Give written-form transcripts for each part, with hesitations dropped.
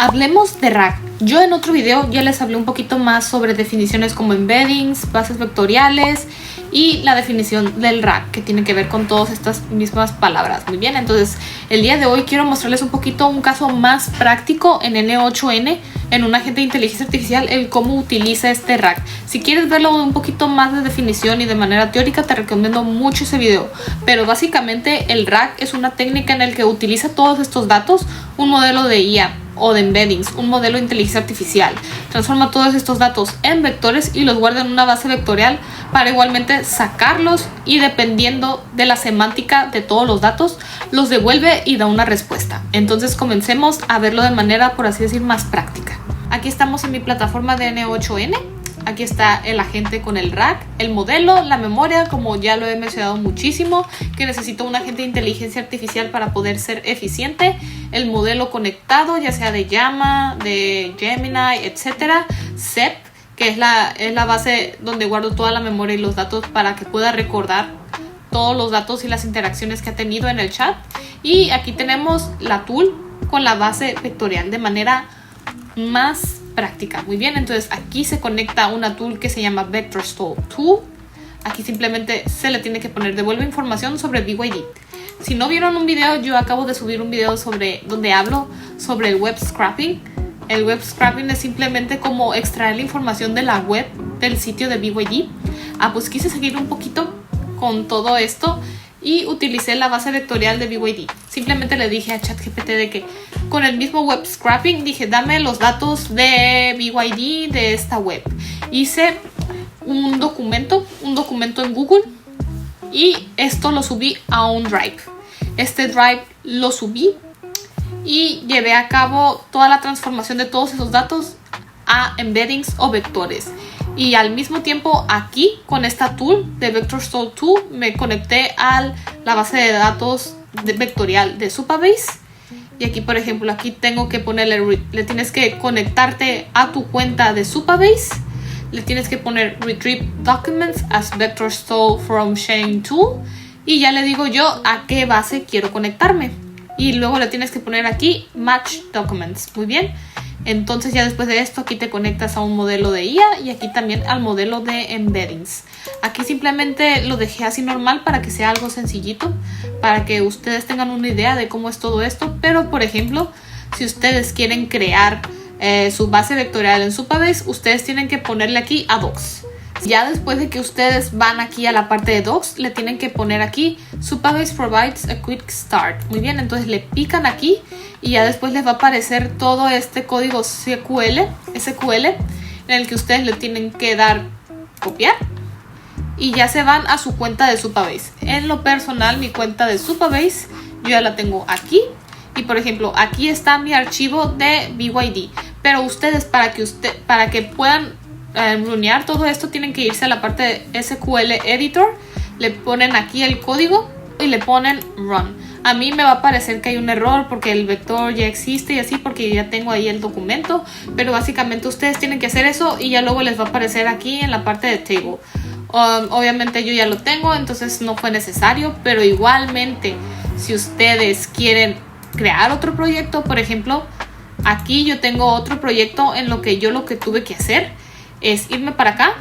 Hablemos de RAG. Yo en otro video ya les hablé un poquito más sobre definiciones como embeddings, bases vectoriales y la definición del RAG, que tiene que ver con todas estas mismas palabras. Muy bien, entonces el día de hoy quiero mostrarles un poquito un caso más práctico en N8N, en un agente de inteligencia artificial, el cómo utiliza este RAG. Si quieres verlo un poquito más de definición y de manera teórica, te recomiendo mucho ese video. Pero básicamente el RAG es una técnica en la que utiliza todos estos datos, un modelo de IA o de embeddings, un modelo de inteligencia artificial. Transforma todos estos datos en vectores y los guarda en una base vectorial para igualmente sacarlos, y dependiendo de la semántica de todos los datos, los devuelve y da una respuesta. Entonces comencemos a verlo de manera, por así decir, más práctica. Aquí estamos en mi plataforma de N8N. Aquí está el agente con el RAG, el modelo, la memoria, como ya lo he mencionado muchísimo, que necesito un agente de inteligencia artificial para poder ser eficiente, el modelo conectado, ya sea de Llama, de Gemini, etcétera, CEP, que es la base donde guardo toda la memoria y los datos para que pueda recordar todos los datos y las interacciones que ha tenido en el chat. Y aquí tenemos la tool con la base vectorial de manera más práctica. Muy bien, entonces aquí se conecta una tool que se llama VectorStore Tool. Aquí simplemente se le tiene que poner devuelve información sobre BYD. Si no vieron un video, yo acabo de subir un video donde hablo sobre el web scraping. El web scraping es simplemente como extraer la información de la web del sitio de BYD. Pues quise seguir un poquito con todo esto y utilicé la base vectorial de BYD. Simplemente le dije a ChatGPT de que con el mismo web scraping, dije dame los datos de BYD de esta web. Hice un documento en Google y esto lo subí a un drive. Este drive lo subí y llevé a cabo toda la transformación de todos esos datos a embeddings o vectores. Y al mismo tiempo aquí con esta tool de VectorStore Tool me conecté a la base de datos vectorial de Supabase. Y aquí, por ejemplo, aquí tengo que ponerle, le tienes que conectarte a tu cuenta de Supabase. Le tienes que poner Retrieve Documents as VectorStore from Chain Tool. Y ya le digo yo a qué base quiero conectarme. Y luego le tienes que poner aquí Match Documents. Muy bien. Entonces ya después de esto aquí te conectas a un modelo de IA y aquí también al modelo de embeddings. Aquí simplemente lo dejé así normal para que sea algo sencillito, para que ustedes tengan una idea de cómo es todo esto. Pero por ejemplo, si ustedes quieren crear su base vectorial en Supabase, ustedes tienen que ponerle aquí a Docs. Ya después de que ustedes van aquí a la parte de Docs, le tienen que poner aquí Supabase provides a quick start. Muy bien, entonces le pican aquí y ya después les va a aparecer todo este código SQL en el que ustedes le tienen que dar copiar y ya se van a su cuenta de Supabase. En lo personal, mi cuenta de Supabase yo ya la tengo aquí y por ejemplo aquí está mi archivo de BYD, pero ustedes para que puedan runear todo esto tienen que irse a la parte de SQL Editor, le ponen aquí el código y le ponen run. A mí me va a parecer que hay un error porque el vector ya existe y así, porque ya tengo ahí el documento, pero básicamente ustedes tienen que hacer eso y ya luego les va a aparecer aquí en la parte de table. Obviamente yo ya lo tengo, entonces no fue necesario, pero igualmente si ustedes quieren crear otro proyecto, por ejemplo aquí yo tengo otro proyecto en lo que tuve que hacer es irme para acá,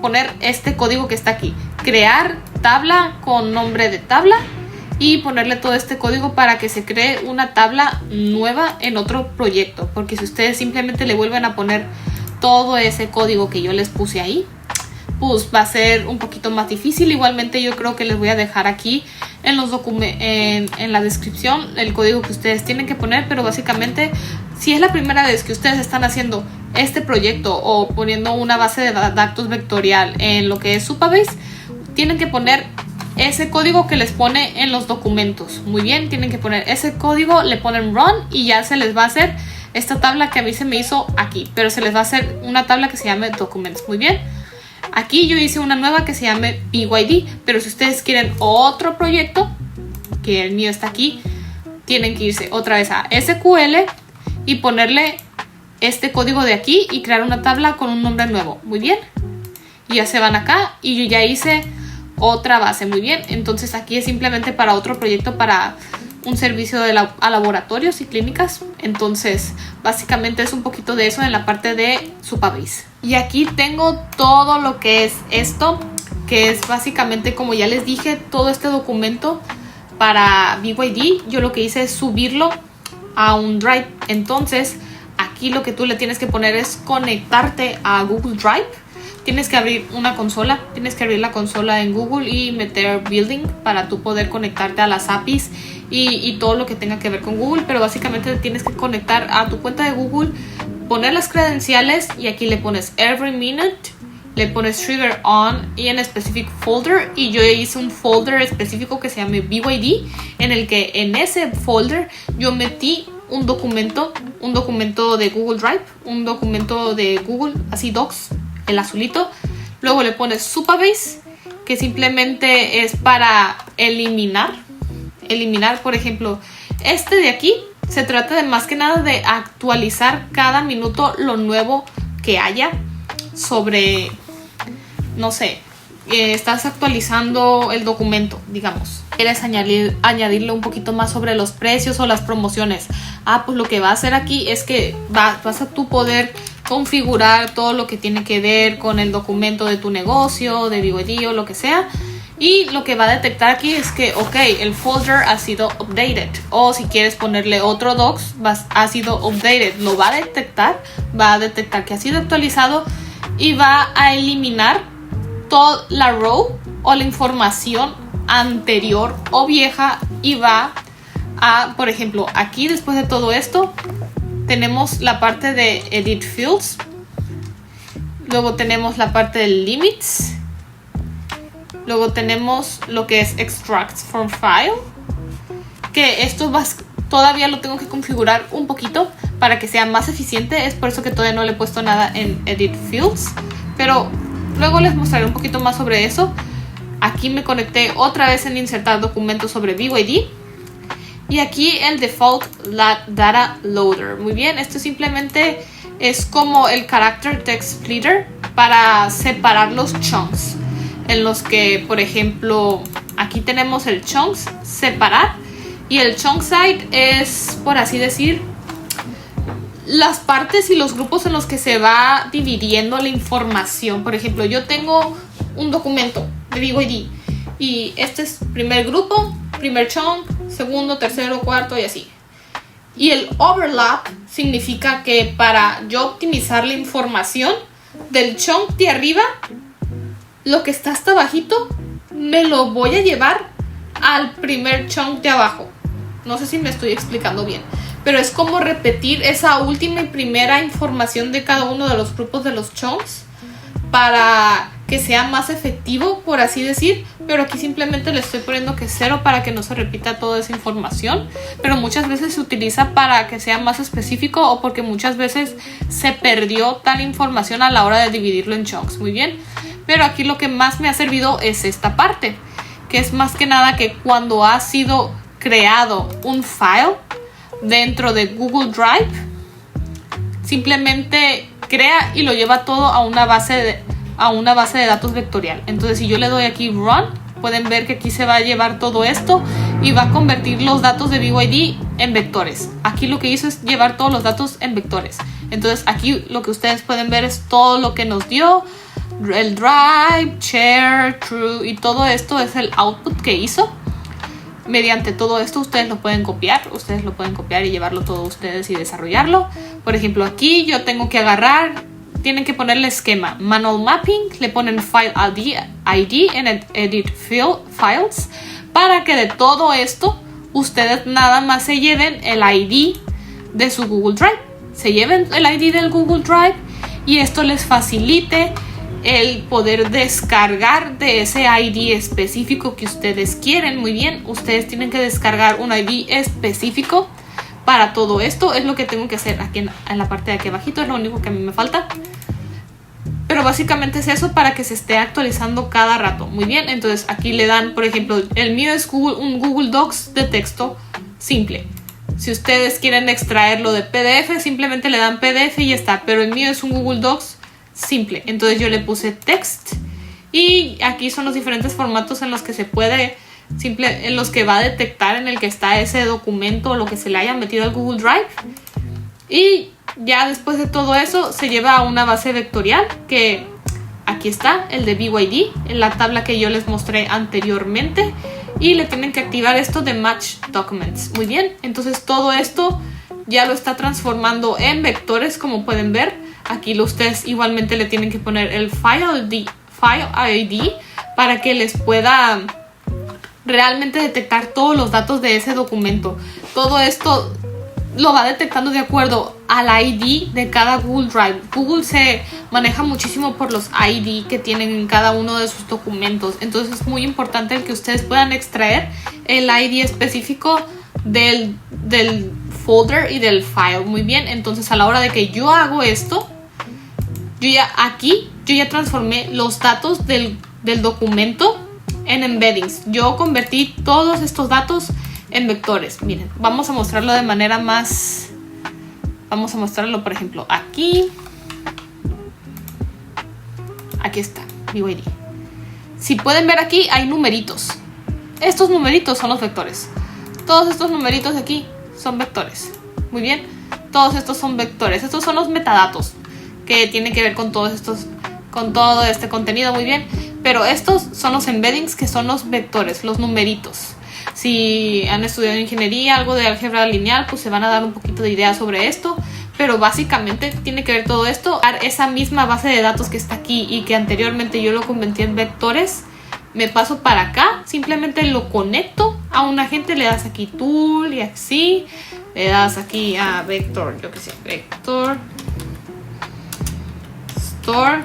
poner este código que está aquí, crear tabla con nombre de tabla y ponerle todo este código para que se cree una tabla nueva en otro proyecto, porque si ustedes simplemente le vuelven a poner todo ese código que yo les puse ahí, pues va a ser un poquito más difícil. Igualmente yo creo que les voy a dejar aquí en la descripción el código que ustedes tienen que poner, pero básicamente si es la primera vez que ustedes están haciendo este proyecto o poniendo una base de datos vectorial en lo que es Supabase, tienen que poner ese código que les pone en los documentos. Muy bien, tienen que poner ese código, le ponen run y ya se les va a hacer esta tabla que a mí se me hizo aquí, pero se les va a hacer una tabla que se llame documents. Muy bien, aquí yo hice una nueva que se llame BYD, pero si ustedes quieren otro proyecto, que el mío está aquí, tienen que irse otra vez a SQL y ponerle este código de aquí y crear una tabla con un nombre nuevo. Muy bien, y ya se van acá y yo ya hice otra base. Muy bien, entonces aquí es simplemente para otro proyecto, para un servicio a laboratorios y clínicas. Entonces básicamente es un poquito de eso en la parte de Supabase. Y aquí tengo todo lo que es esto, que es básicamente, como ya les dije, todo este documento para BYD. Yo lo que hice es subirlo a un Drive. Entonces aquí lo que tú le tienes que poner es conectarte a Google Drive. Tienes que abrir una consola, tienes que abrir la consola en Google y meter Building para tú poder conectarte a las APIs y todo lo que tenga que ver con Google. Pero básicamente tienes que conectar a tu cuenta de Google, poner las credenciales y aquí le pones Every Minute, le pones Trigger On y en Specific Folder. Y yo hice un folder específico que se llama BYD, en el que en ese folder yo metí un documento de Google Drive, un documento de Google, así Docs, el azulito. Luego le pones Supabase, que simplemente es para eliminar, por ejemplo, este de aquí. Se trata de más que nada de actualizar cada minuto lo nuevo que haya sobre, no sé, estás actualizando el documento, digamos. Quieres añadirle un poquito más sobre los precios o las promociones. Pues lo que va a hacer aquí es que vas a tú poder configurar todo lo que tiene que ver con el documento de tu negocio, de BYD o lo que sea. Y lo que va a detectar aquí es que, ok, el folder ha sido updated. O si quieres ponerle otro docs, ha sido updated. Lo va a detectar que ha sido actualizado y va a eliminar toda la row o la información anterior o vieja. Y va a, por ejemplo, aquí después de todo esto, tenemos la parte de Edit Fields. Luego tenemos la parte de Limits. Luego tenemos lo que es Extract from File, que esto todavía lo tengo que configurar un poquito para que sea más eficiente. Es por eso que todavía no le he puesto nada en Edit Fields, pero luego les mostraré un poquito más sobre eso. Aquí me conecté otra vez en insertar documentos sobre BYD. Y aquí el Default Data Loader. Muy bien, esto simplemente es como el Character Text Splitter para separar los chunks. En los que, por ejemplo, aquí tenemos el chunks, separar. Y el chunk side es, por así decir, las partes y los grupos en los que se va dividiendo la información. Por ejemplo, yo tengo un documento de BYD y este es primer grupo, primer chunk, segundo, tercero, cuarto y así. Y el overlap significa que para yo optimizar la información del chunk de arriba, lo que está hasta abajito me lo voy a llevar al primer chunk de abajo. No sé si me estoy explicando bien, pero es como repetir esa última y primera información de cada uno de los grupos de los chunks para que sea más efectivo, por así decir. Pero aquí simplemente le estoy poniendo que 0 para que no se repita toda esa información, pero muchas veces se utiliza para que sea más específico o porque muchas veces se perdió tal información a la hora de dividirlo en chunks. Muy bien, pero aquí lo que más me ha servido es esta parte, que es más que nada que cuando ha sido creado un file dentro de Google Drive, simplemente crea y lo lleva todo a una base de datos vectorial. Entonces si yo le doy aquí Run, pueden ver que aquí se va a llevar todo esto y va a convertir los datos de BYD en vectores. Aquí lo que hizo es llevar todos los datos en vectores. Entonces aquí lo que ustedes pueden ver es todo lo que nos dio, el drive, share, true, y todo esto es el output que hizo. Mediante todo esto ustedes lo pueden copiar y llevarlo todo ustedes y desarrollarlo. Por ejemplo, aquí yo tengo que tienen que ponerle esquema manual mapping, le ponen file ID en el edit files para que de todo esto ustedes nada más se lleven el ID de su Google Drive, se lleven el ID del Google Drive y esto les facilite el poder descargar de ese ID específico que ustedes quieren. Muy bien, ustedes tienen que descargar un ID específico para todo esto. Es lo que tengo que hacer aquí en la parte de aquí abajito, es lo único que a mí me falta. Pero básicamente es eso, para que se esté actualizando cada rato. Muy bien, entonces aquí le dan, por ejemplo, el mío es un Google Docs de texto simple. Si ustedes quieren extraerlo de PDF, simplemente le dan PDF y ya está. Pero el mío es un Google Docs simple, entonces yo le puse text y aquí son los diferentes formatos en los que se puede en los que va a detectar en el que está ese documento o lo que se le haya metido al Google Drive. Y ya después de todo eso se lleva a una base vectorial que aquí está, el de BYD, en la tabla que yo les mostré anteriormente. Y le tienen que activar esto de Match Documents. Muy bien, entonces todo esto ya lo está transformando en vectores, como pueden ver. Aquí ustedes igualmente le tienen que poner el File ID para que les pueda realmente detectar todos los datos de ese documento. Todo esto lo va detectando de acuerdo al ID de cada Google Drive. Google se maneja muchísimo por los ID que tienen en cada uno de sus documentos. Entonces es muy importante el que ustedes puedan extraer el ID específico del folder y del file. Muy bien, entonces a la hora de que yo hago esto, yo ya transformé los datos del documento en embeddings. Yo convertí todos estos datos en vectores. Miren, vamos a mostrarlo de manera más... Vamos a mostrarlo, por ejemplo, aquí. Aquí está, BYD. Si pueden ver aquí, hay numeritos. Estos numeritos son los vectores. Todos estos numeritos de aquí son vectores. Muy bien, todos estos son vectores. Estos son los metadatos que tienen que ver con todos estos, con todo este contenido. Muy bien, pero estos son los embeddings, que son los vectores, los numeritos. Si han estudiado ingeniería, algo de álgebra lineal, pues se van a dar un poquito de idea sobre esto. Pero básicamente tiene que ver todo esto. Esa misma base de datos que está aquí y que anteriormente yo lo convertí en vectores, me paso para acá. Simplemente lo conecto a un agente. Le das aquí Tool y así. Le das aquí a Vector, yo que sé, Vector Store.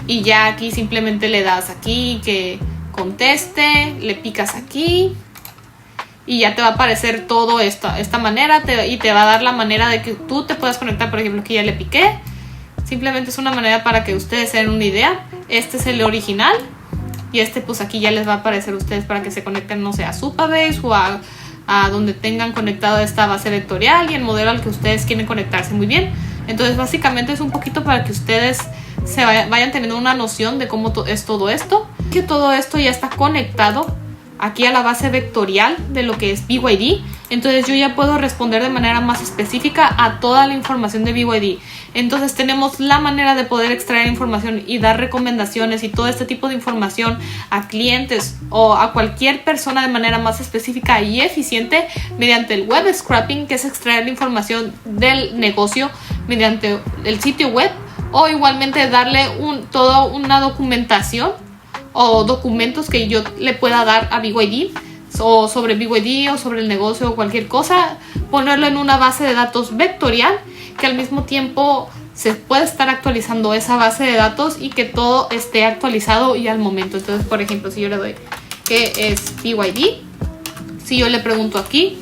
Y ya aquí simplemente le das aquí que conteste, le picas aquí y ya te va a aparecer todo esta manera y te va a dar la manera de que tú te puedas conectar. Por ejemplo, aquí ya le piqué. Simplemente es una manera para que ustedes se den una idea. Este es el original y este pues aquí ya les va a aparecer a ustedes para que se conecten, no sé, a Supabase o a donde tengan conectado esta base vectorial y el modelo al que ustedes quieren conectarse. Muy bien, entonces básicamente es un poquito para que ustedes vayan teniendo una noción de cómo es todo esto. Que todo esto ya está conectado aquí a la base vectorial de lo que es BYD. Entonces yo ya puedo responder de manera más específica a toda la información de BYD. Entonces tenemos la manera de poder extraer información y dar recomendaciones y todo este tipo de información a clientes o a cualquier persona de manera más específica y eficiente mediante el web scraping, que es extraer la información del negocio mediante el sitio web, o igualmente darle toda una documentación o documentos que yo le pueda dar a BYD o sobre BYD o sobre el negocio o cualquier cosa, ponerlo en una base de datos vectorial que al mismo tiempo se puede estar actualizando esa base de datos y que todo esté actualizado y al momento. Entonces, por ejemplo, si yo le doy ¿qué es BYD? Si yo le pregunto aquí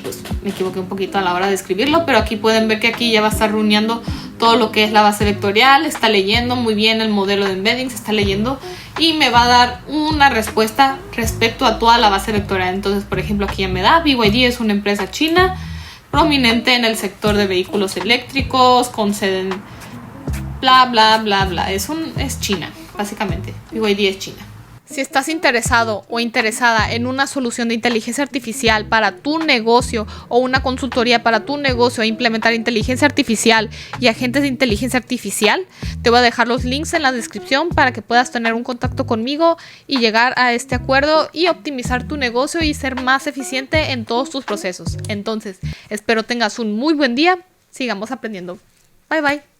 pues me equivoqué un poquito a la hora de escribirlo, pero aquí pueden ver que aquí ya va a estar runeando todo lo que es la base vectorial. Está leyendo muy bien el modelo de embedding, se está leyendo y me va a dar una respuesta respecto a toda la base vectorial. Entonces, por ejemplo, aquí ya me da BYD es una empresa china prominente en el sector de vehículos eléctricos con sede en bla bla bla bla. Es China, básicamente. BYD es China. Si estás interesado o interesada en una solución de inteligencia artificial para tu negocio o una consultoría para tu negocio e implementar inteligencia artificial y agentes de inteligencia artificial, te voy a dejar los links en la descripción para que puedas tener un contacto conmigo y llegar a este acuerdo y optimizar tu negocio y ser más eficiente en todos tus procesos. Entonces, espero tengas un muy buen día. Sigamos aprendiendo. Bye bye.